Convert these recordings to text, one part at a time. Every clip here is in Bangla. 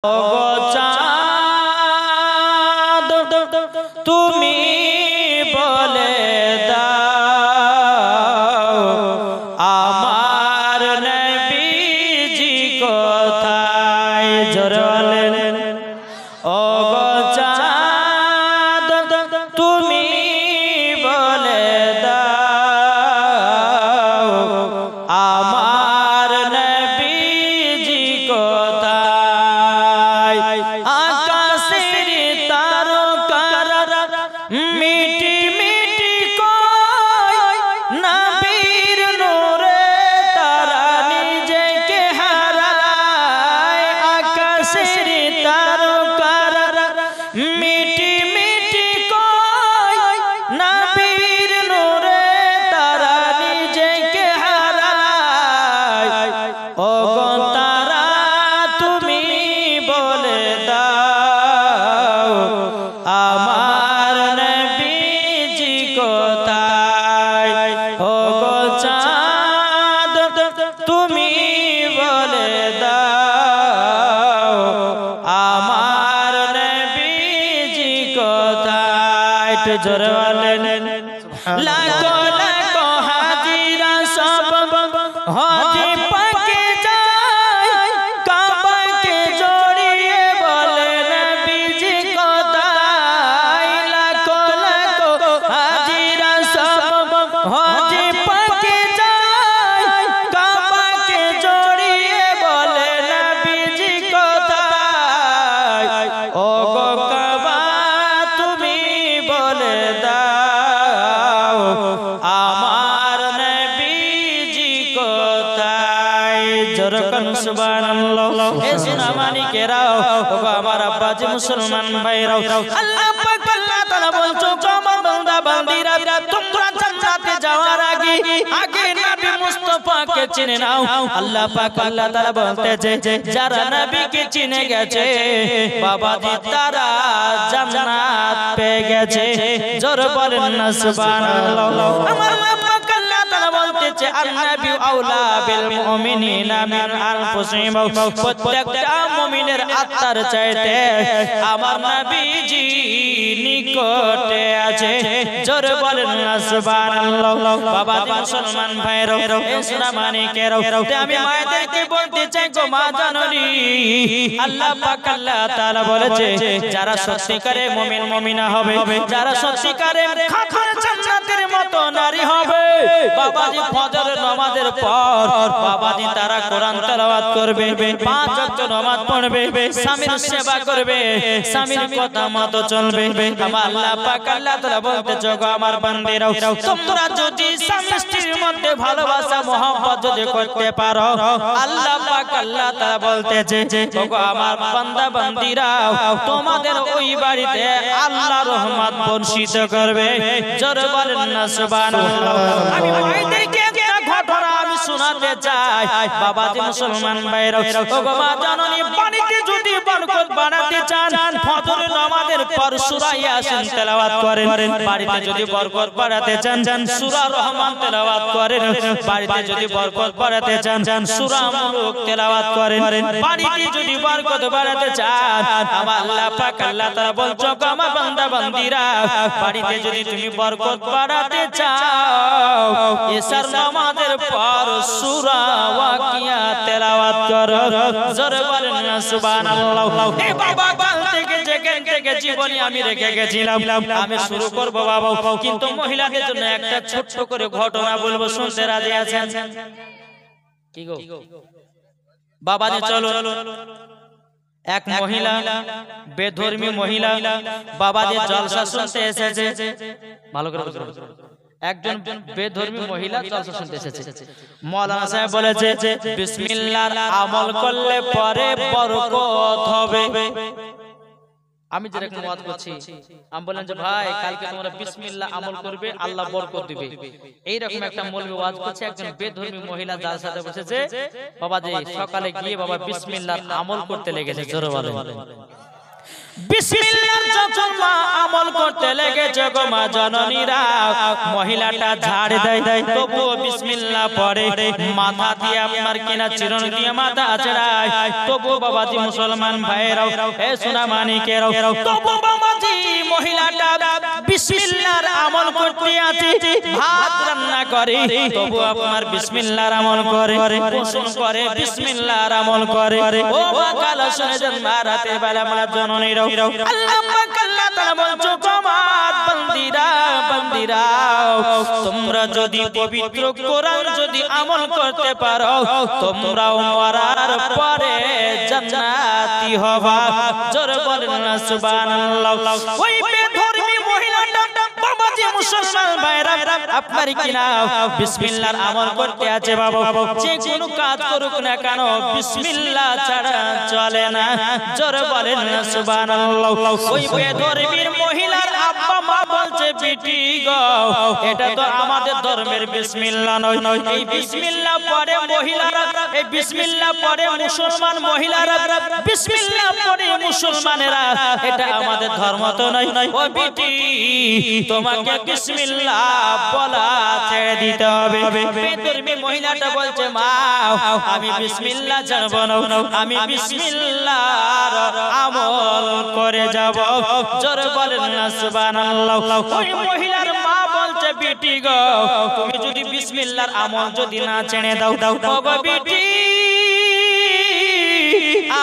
ওগো চাঁদ তুমি বলে দাও আমার নবীজি কোথায়? জোরে বলেন ওগো চাঁদ তুমি বলে দাও আমার নবীজি কোথায়? আকাশের তারকারা মিটি মিটি কয় নবীর নূরে তারা নিজেকে হারায়। আকাশের তারকারা মিটি মিটি কয় নবীর নূরে তারা নিজেকে হারায়। ওগো তারা তুমি বলে দাও আমার নবীজি কোথায়? ওগো চাঁদ তুমি বলে দাও আমার নবীজি কোথায়? একটু জোরে বলেন লাখো লাখো হাজিরা সব হাজি পাকে যায় কাবাকে জড়িয়ে বলে নবীজি কোথায়? লাখো লাখো হাজিরা সব হাজি পাকে যায় কাবাকে জড়িয়ে বলে নবীজি কোথায়? ওগো কাবা তুমি বলে দাও আমার নবীজি কোথায়? জোরকন সুবহানাল্লাহ। এ সোনা মানিকেরাও ওগো আমার আব্বাজি মুসলমান ভাইরাও, আল্লাহ পাক আল্লাহ তাআলা বলছো আমার বান্দা বান্দিরা তোমরা জান্নাতে যাওয়ার আগে নবী মুস্তাফাকে চিনে নাও। আল্লাহ পাক আল্লাহ তাআলা বলতেছে যারা নবীকে চিনে গেছে বাবাজি তারা জান্নাত পেয়ে গেছে। জোরে বলেন না সুবহানাল্লাহ। আমার আল্লাহ পাক আল্লাহ তাআলা বলতেছে আন-নবী আউলা বিল মুমিনিনা মিন আনফুসিহিম, প্রত্যেকটা মুমিনের আত্মার চাইতে আমার নবীজি নিকটে আছে। জোরে বলেন না সুবহানাল্লাহ। বাবাজি মুসলমান ভাইরা এ সোনা মানিকেরাও, আমি মায়েদেরকে বলতে চাই গো মা জননী, আল্লাহ পাক আল্লাহ তাআলা বলেছে যারা সত্যিকারে মুমিন মুমিনা হবে, যারা সত্যিকারে খাখার জান্নাতের মতো নারী হবে, বাবাজি ফজরের নামাজের পর বাবাজি তারা কোরআন তেলাওয়াত করবে, 5 ওয়াক্ত নামাজ পড়বে, স্বামীর সেবা করবে, স্বামীর কথা মতো চলবে। আমার আল্লাহ পাক আল্লাহ তাআলা বলতেছে গো আমার বান্দিরাও তোমরা যদি স্বামী স্ত্রীর মধ্যে ভালোবাসা মহব্বত যদি করতে পারো, আল্লাহ পাক আল্লাহ তাআলা বলতেছে গো আমার বান্দা বান্দিরাও তোমাদের ওই বাড়িতে আল্লাহ রহমত বর্ষিত করবে। জোরে বলেন না সুবহানাল্লাহ। আমি মায়েদেরকে একটা ঘটনা আমি শোনাতে চাই বাবাজি মুসলমান ভাইরা ওগো মা জননী, বাড়িতে যদি বরকত বাড়াতে চান ফজরের নামাজের পর সূরা ইয়াসিন তেলাওয়াত করেন। বাড়িতে যদি বরকত বাড়াতে চান সূরা রহমান তেলাওয়াত করেন। বাড়িতে যদি বরকত বাড়াতে চান সূরা মুলুক তেলাওয়াত করেন। বাড়িতে যদি বরকত বাড়াতে চান আমার আল্লাহ পাক আল্লাহ তাআলা বলছো গো আমার বান্দা বান্দিরা বাড়িতে যদি তুমি বরকত বাড়াতে চাও এশার নামাজের পর সূরা ওয়াকিয়া তেলাওয়াত করো। জোরে বলেন না সুবহানাল্লাহ। এ বাবা কাল থেকে যেখান থেকে জীবনী আমি রেখে গেছিলাম আমি শুরু করব বাবা, কিন্তু মহিলাদের জন্য একটা ছোট্ট করে ঘটনা বলবো, শুনতে রাজি আছেন? কি গো বাবাজি চলো। এক মহিলা বেধর্মী মহিলা বাবাজি জলসা শুনতে এসেছে। ভালো করে একজন বেধর্মী মহিলা জলসা শুনতে এসেছে। মাওলানা সাহেব বলেছে বিসমিল্লাহর আমল করলে পরে বরকত হবে। আমি যেরকম ওয়াজ করছি আমি বললাম যে ভাই কালকে তোমরা বিসমিল্লাহ আমল করবে আল্লাহ বরকত দিবে, এইরকম একটা মৌলবি ওয়াজ করছে। একজন বেধর্মী মহিলা যার সাথে বসেছে বাবাজি সকালে গিয়ে বাবা বিসমিল্লাহর আমল করতে লেগেছে। জোরে বলেন বিসমিল্লাহ যখন মা আমল করতে লেগেছে গো মা জননীরা, মহিলাটা ঝাড় দেয়, তবুও বিসমিল্লাহ পড়ে, মাথা দিয়ে আপনার কিনা চিরুনি দিয়ে মাথা আছড়ায়, তবুও বাবাজি মুসলমান ভাইরাও, এ সোনা মানিকেরাও, তবুও বাবাজি মহিলাটা বিসমিল্লাহর আমল করতে আছে, ভাত রান্না করে, তবুও আপনার বিসমিল্লাহর আমল করে, গোসল করে, বিসমিল্লাহর আমল করে। ও মা কালা শুনে যান মা রাতে বেলা মা জননীরাও, আল্লাহ পাক আল্লাহ তাআলা বলছো তোমার বান্দিরা বান্দিরা, তোমরা যদি পবিত্র কোরআন যদি আমল করতে পারো, তোমরাও মরার পরে জান্নাতি হবা। জোরে বলেন না সুবহানাল্লাহ। ওই বেধর্মী মহিলাটা বাবাজি মুসলমান ভাইরা আপনার কিনা বিসমিল্লাহর আমল করতে আছে বাবা, যে কোনো কাজ করুক না কেন বিসমিল্লাহ ছাড়া চলে না। জোরে বলেন না সুবহানাল্লাহ। ওই বেধর্মীর মহিলার আব্বা মা বলছে বিটি গো, এটা তো আমাদের ধর্মের বিসমিল্লাহ নয়, এই বিসমিল্লাহ পড়ে মহিলারা, এই বিসমিল্লাহ পড়ে মুসলমান মহিলারা, বিসমিল্লাহ পড়ে মুসলমানেরা, এটা আমাদের ধর্ম তো নয়। ও বিটি তোমাকে বিসমিল্লাহ বলা ছেড়ে দিতে হবে। বেধর্মী মহিলাটা বলছে মা আমি বিসমিল্লাহ জানবো না, আমি বিসমিল্লাহর আমল করে যাব। জোরে বলেন না সুবহানাল্লাহ। ওই মহিলার মা বলছে বিটি গো, তুমি যদি বিসমিল্লাহর আমল যদি না ছেড়ে দাও, ও গো বিটি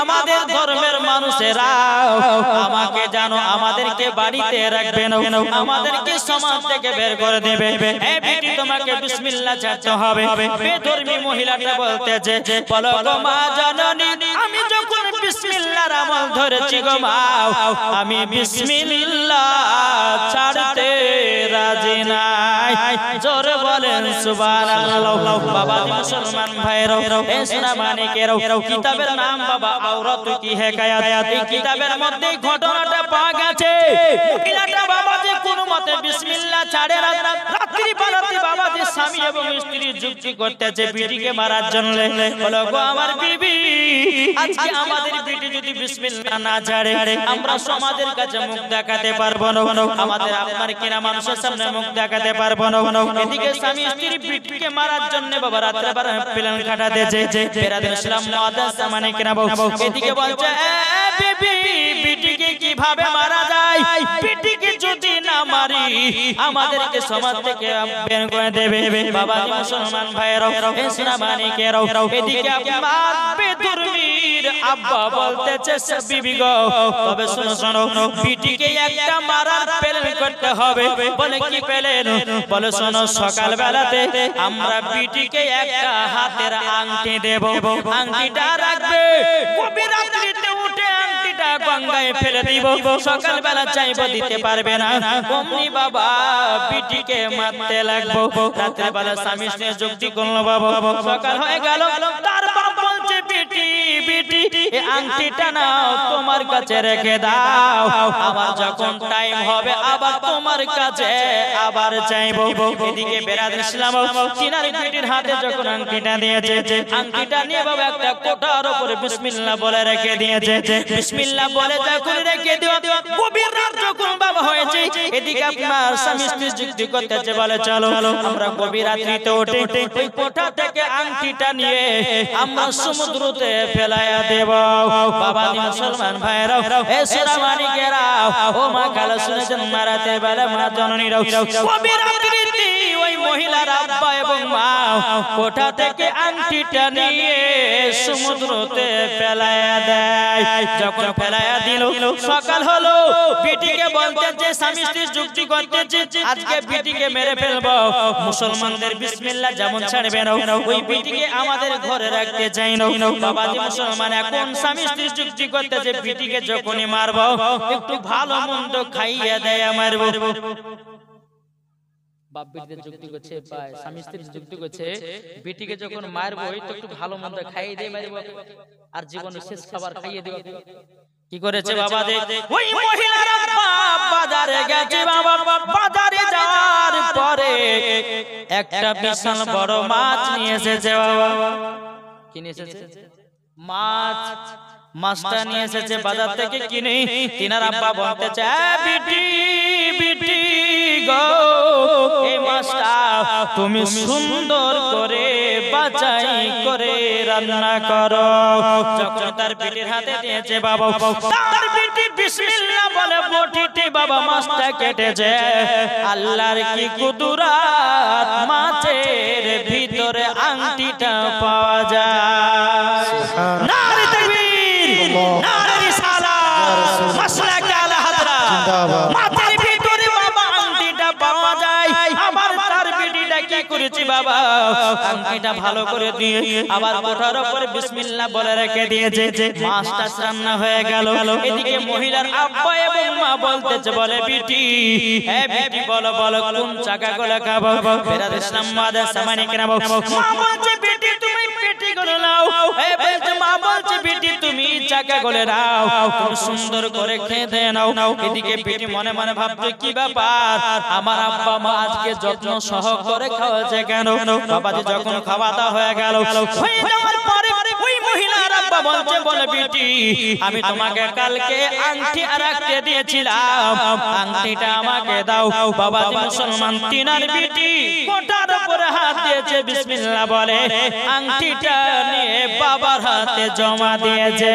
আমাদের ধর্মের মানুষেরা আমাকে জানো আমাদেরকে বাড়িতে রাখবে না, আমাদেরকে সমাজ থেকে বের করে দেবে। এই বেটি তোমাকে বিসমিল্লাহ ছাড়তে হবে। বেধর্মী মহিলাটা বলতেছে বলো গো মা জননী, আমি যখন বিসমিল্লাহর আমল ধরেছি গো মা, আমি বিসমিল্লাহ ছাড়তে রাজি নাই। জোরে বলেন সুবহানাল্লাহ। বাবা মুসলমান ভাইরাও, এ সোনা মানিকেরাও, কিতাবের নাম বাবা আওরাত কি হিকায়াত, এই কিতাবের মধ্যে ঘটনাটা পাওয়া গেছে। মহিলাটা বাবাজি কোনো মতে বিসমিল্লাহ ছাড়ে না, রাত্রি বেলাতে বাবাজি স্বামী এবং স্ত্রী যুক্তি করতেছে বিটিকে মারার জন্য। বলো গো আমার বিবি, আজকে আমাদের বিটি যদি বিসমিল্লাহ না ছাড়ে আমরা সমাজের কাছে মুখ দেখাতে পারবো না, আমাদের আপনার কিনা মানুষের সামনে মুখ দেখাতে পারবো না। এদিকে স্বামী স্ত্রী বিটিকে মারার জন্য বাবা রাত্রে বেলা প্ল্যান কাটাতেছে। বেরাদের ইসলাম মুআদ্দাস মানে কিনা এদিকে বলছে বেবি বিটিকে কিভাবে মারা যায়, বিটিকে যদি না মারি আমাদেরকে সমাজ থেকে বের করে দেবে। বাবা মুসলমান ভাইরাও, এ সোনা মানিকেরাও, এদিকে আপনার বেধর্মীর আব্বা বলতেছে বিবি গো, তবে শোনো শোনো, বিটিকে একটা মারার প্ল্যান করতে হবে। বলে কি প্ল্যান? বলে শোনো, সকাল বেলাতে আমরা বিটিকে একটা হাতের আংটি দেব, আংটিটা রাখবে, গভীর রাত্রিতে উঠে আংটিটা গঙ্গায় ফেলে দিব, সকাল বেলা চাইবো দিতে পারবে না, অমনি বাবা বিটিকে মারতে লাগবো। রাত্রে বেলা স্বামী স্ত্রী যুক্তি করলো বাবা, সকাল হয়ে গেল, তার বাবা বলছে বিটি বিটি এই আংটিটা নাও তোমার কাছে রেখে দাও, আবার যখন টাইম হবে আবার তোমার কাছে আবার চাইবো। এদিকে বেরাদের ইসলাম চিনার বিটির হাতে যখন আংটিটা দিয়েছে, আংটিটা নিয়ে বাবা একটা কোটার উপরে বিসমিল্লাহ বলে রেখে দিয়েছে। বিসমিল্লাহ বলে যখন রেখে দিও, গভীর রাত যখন বাবা হয়েছে, এদিকে আপনার স্বামী স্ত্রী যুক্তি করতেছে, বলে চলো আমরা গভীর রাত্রিতে উঠে ওই কোটা থেকে আংটিটা নিয়ে আমরা সমুদ্রতে ফেলাইয়া দেব। বাবা মুসলমান ভাইরাও, এ সোনা মানিকেরাও, ও মা খালা শুনেছেন মারাতে বেলা মা জননীরাও, গভীর রাত্রিতে ওই মহিলার আব্বা এবং মা কোটা থেকে আংটিটা নিয়ে সমুদ্রতে ফেলাইয়া দেয়। যখন ফেলাইয়া দিল, সকাল হলো, বিটিকে বলতেছে স্বামী স্ত্রী যুক্তি করতেছে আজকে বিটিকে মেরে ফেলবো। মুসলমানদের বিসমিল্লাহ যেমন ছাড়বে না, ওই বিটিকে আমাদের ঘরে রাখতে চাই না। বাবাজি মুসলমান এখন স্বামী স্ত্রী যুক্তি করতেছে বিটিকে যখনই মারবো একটু ভালো মন্দ খাইয়ে দেয় মারবো। বাপ বেটিদের যুক্তি করছে, স্বামী স্ত্রী যুক্তি করছে বেটিকে যখন মারবো তো একটু ভালো মন্দ খাইয়ে দিয়ে মারবো, আর জীবনের শেষ খাবার খাইয়ে দেব। কি করেছে বাবা, ওই মহিলারা বাজারে গেছে বাবা, বাজারে যাওয়ার পরে একটা বিশাল বড় মাছ নিয়ে এসেছে বাবা। কি নিয়ে এসেছে? মাছ। মাছটা নিয়ে এসেছে বাজার থেকে কিনে তিনার আব্বা বলতে চায় বিটি বিটি গো এই মাছটা তুমি সুন্দর করে বাছাই করে রান্না করো। যখন তার বিটির হাতে দিয়েছে বাবা তার বিটি বিসমিল্লাহ বলে বটিতে বাবা মাছটা কেটেছে। আল্লাহর কি কুদরত মাছের ভিতরে আংটিটা পাওয়া যায়। নারে তাকবীর নারে রিসালাত মাসলাকে আলা হযরত মাছের ভিতরে বাবা আংটিটা পাওয়া যায়। আবার তার বিটিটা কি করেছে বাবা আংটিটা ভালো করে দিয়ে আবার ওঠার উপরে বিসমিল্লাহ বলে রেখে দিয়েছে। মাছটা রান্না হয়ে গেল। এদিকে মহিলার আব্বা এবং মা বলতেছে বলে বিটি এ বিটি বলো বলো কোন চাকা গুলো খাবো। বেরাদ ইসলাম মাদার সামানি কেন মা বলছে বিটি তুমি পেটি করে নাও। এ বলছে মা বলছে বিটি তুমি চাকা গুলো নাও তুমি সুন্দর করে খেতে নাও। এদিকে বিটি মনে মনে ভাবছে কি ব্যাপার আমার আব্বা মা আজকে যত্ন সহকারে খাওয়াছে কেন। বাবাজি যখন খাওয়া দাওয়া হয়ে গেল হয়ে যাওয়ার পরে ওই মহিলার আব্বা বলছে বলে বিটি আমি তোমাকে কালকে আংটি রাখতে দিয়েছিলাম আংটিটা আমাকে দাও। বাবাজি মুসলমান তিনার বিটি কোটার উপরে হাত দিয়েছে বিসমিল্লাহ বলে আংটিটা নিয়ে বাবার হাতে জমা দিয়েছে।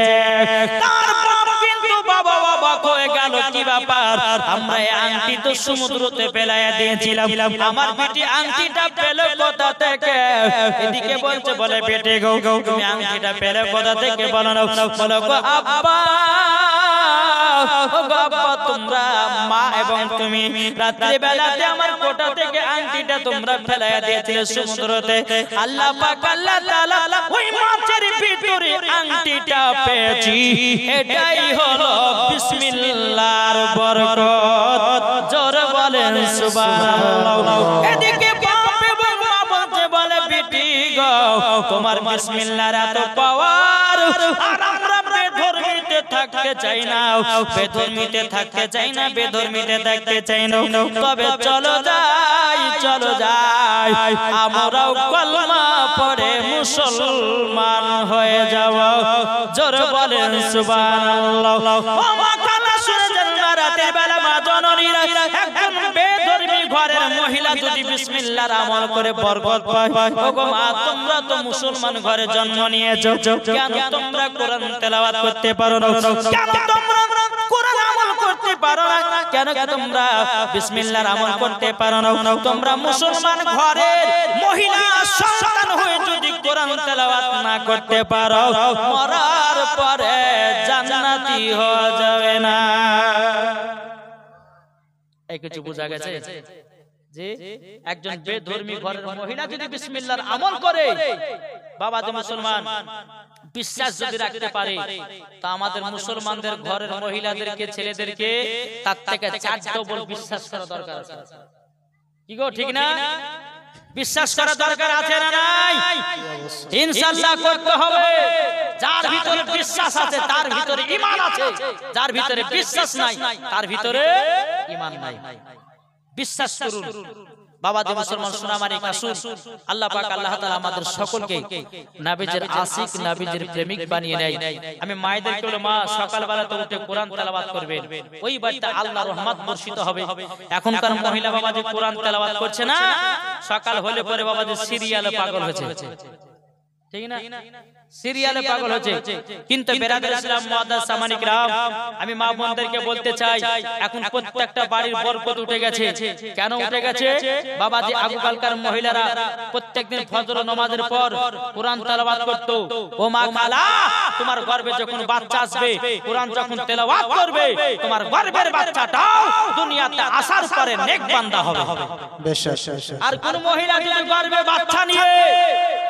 তার বাবা কিন্তু বাবা বাবা হয়ে গেল কি ব্যাপার আমরা এই আংটি তো সমুদ্রতে ফেলাইয়া দিয়েছিলাম আমার বিটি আংটিটা পেলো কোথা থেকে। এদিকে বলছে বলে বেটে গো তুমি আংটিটা পেলে কোথা থেকে বলো না বলো গো আব্বা তোমরা মা এবং তুমি রাত্রি বেলাতে আমার কোটা থেকে আংটিটা তোমরা ফেলাইয়া দিয়েছিলে সমুদ্রতে। আল্লাহ পাক আল্লাহ তাআলা ওই মাছের ভিতরে আংটিটা পেয়েছি এটাই হলো বিসমিল্লাহর বরকত। জোরে বলেন সুবহানাল্লাহ। এদিকে বাপ এবং মা বলতে বলে বিটি গো তোমার বিসমিল্লাহর এত পাওয়ার আর আমরা বেধর্মীতে থাকতে চাই না বেধর্মীতে থাকতে চাই না বেধর্মীতে থাকতে চাই না। তবে চলো যাই আমরাও কলমা পড়ে মুসলমান হয়ে যাব। জোরে বলেন সুবহানাল্লাহ। ও মা কালা শুনে জানলা রাতের বেলা মা জননীরা একদম বেধর্মী ঘরের মহিলা যদি বিসমিল্লাহর আমল করে বরকত পায়। ওগো মা তোমরা তো মুসলমান ঘরে জন্ম নিয়েছো কেন তোমরা কোরআন তেলাওয়াত করতে পারো না কেন তোমরা কোরআন আমল করতে পারো না কেন তোমরা বিসমিল্লাহর আমল করতে পারো না। তোমরা মুসলমান ঘরের মহিলা সন্তান হয়ে যদি কোরআন তেলাওয়াত না করতে পারো মরার পরে জান্নাতি হওয়া যাবে না। এই কিছু বোঝা গেছে যে একজন বেধর্মী ঘরের মহিলা যদি বিসমিল্লাহর আমল করে বাবাজি মুসলমান বিশ্বাস যদি রাখতে পারে তা আমাদের মুসলমানদের ঘরের মহিলাদেরকে ছেলেদেরকে তার থেকে 4 ডবল বিশ্বাস করা দরকার আছে। কি গো ঠিক না? বিশ্বাস করা দরকার আছে না নাই? ইনশাআল্লাহ করতে হবে। যার ভিতরে বিশ্বাস আছে তার ভিতরে ঈমান আছে, যার ভিতরে বিশ্বাস নাই তার ভিতরে ঈমান নাই। বিশ্বাস করুন বাবাজি মুসলমান সোনামানি কাসুর আল্লাহ পাক আল্লাহ তাআলা আমাদের সকলকে নবীজির আশিক নবীজির প্রেমিক বানিয়ে নেয়। আমি মায়েদেরকে বলি মা সকালবেলাতে উঠে কোরআন তেলাওয়াত করবেন ওই বাড়িতে আল্লাহর রহমত বর্ষিত হবে। এখনকার মহিলা বাবাজি কোরআন তেলাওয়াত করছে না সকাল হলে পরে বাবাজি সিরিয়ালে পাগল হয়েছে ঠিক না সিরিয়ালে পাগল হচ্ছে। কিন্তু বেরাদার ইসলাম মুআদ্দাস সামানি کرام আমি মা বোনদেরকে বলতে চাই এখন প্রত্যেকটা বাড়ির বরকত উঠে গেছে। কেন উঠে গেছে? বাবাজি আগকালকার মহিলারা প্রত্যেকদিন ফজর নামাজের পর কোরআন তেলাওয়াত করত। ও মা খালা তোমার গর্ভে যখন বাচ্চা আসবে কোরআন যখন তেলাওয়াত করবে তোমার গর্ভের বাচ্চাটাও দুনিয়াতে আসার পরে নেক বান্দা হবে। আর কোন মহিলা যদি গর্ভে বাচ্চা নিয়ে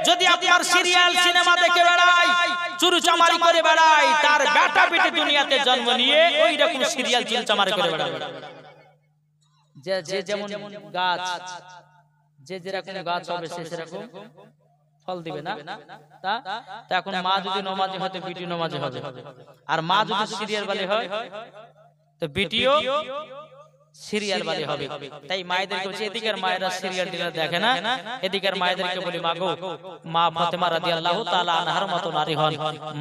যদি আপনার সিরিয়াল সিনেমা দেখে বেড়ায় চুরুচামারি করে বেড়ায় তার বেটা বেটি দুনিয়াতে জন্ম নিয়ে ওই রকম সিরিয়াল চুরুচামারি করে বেড়াবে। যে যেমন গাছ যে যেরকম গাছ হবে সে সেরকম ফল দিবে না। তা এখন মা যদি নমাজি হয় তো বিটি নমাজি হবে, আর মা যদি সিরিয়াল বালি হয় তো বিটিও সিরিয়াল বালি হবে। তাই মায়েদেরকে বলছি, এদিকের মায়েরা সিরিয়াল টিরিয়াল দেখে না, এদিকের মায়েদেরকে বলি মাগো, মা ফাতেমা রাদিয়াল্লাহু তাআলা আনহার মতো নারী হন,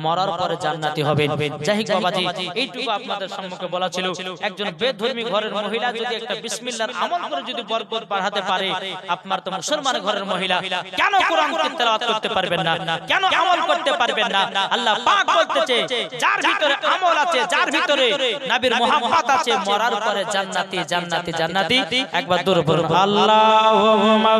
মরার পরে জান্নাতি হবেন। যাই হোক বাবাজি, এইটুকু আপনাদের সম্মুখে বলা ছিল। একজন বেধর্মী ঘরের মহিলা যদি একটা বিসমিল্লাহর আমল করে যদি বরকত বাড়াতে পারে, আপনার তো মুসলমান ঘরের মহিলা কেন কোরআন তেলাওয়াত করতে পারবেন না, কেন আমল করতে পারবেন না? আল্লাহ পাক বলতেছে, যার ভিতরে আমল আছে, যার ভিতরে নবীর মুহাব্বত আছে, মরার পরে জান্নাতি জান্নাতি জান্নাতি। একবার দূর পড়ুন আল্লাহুম্মা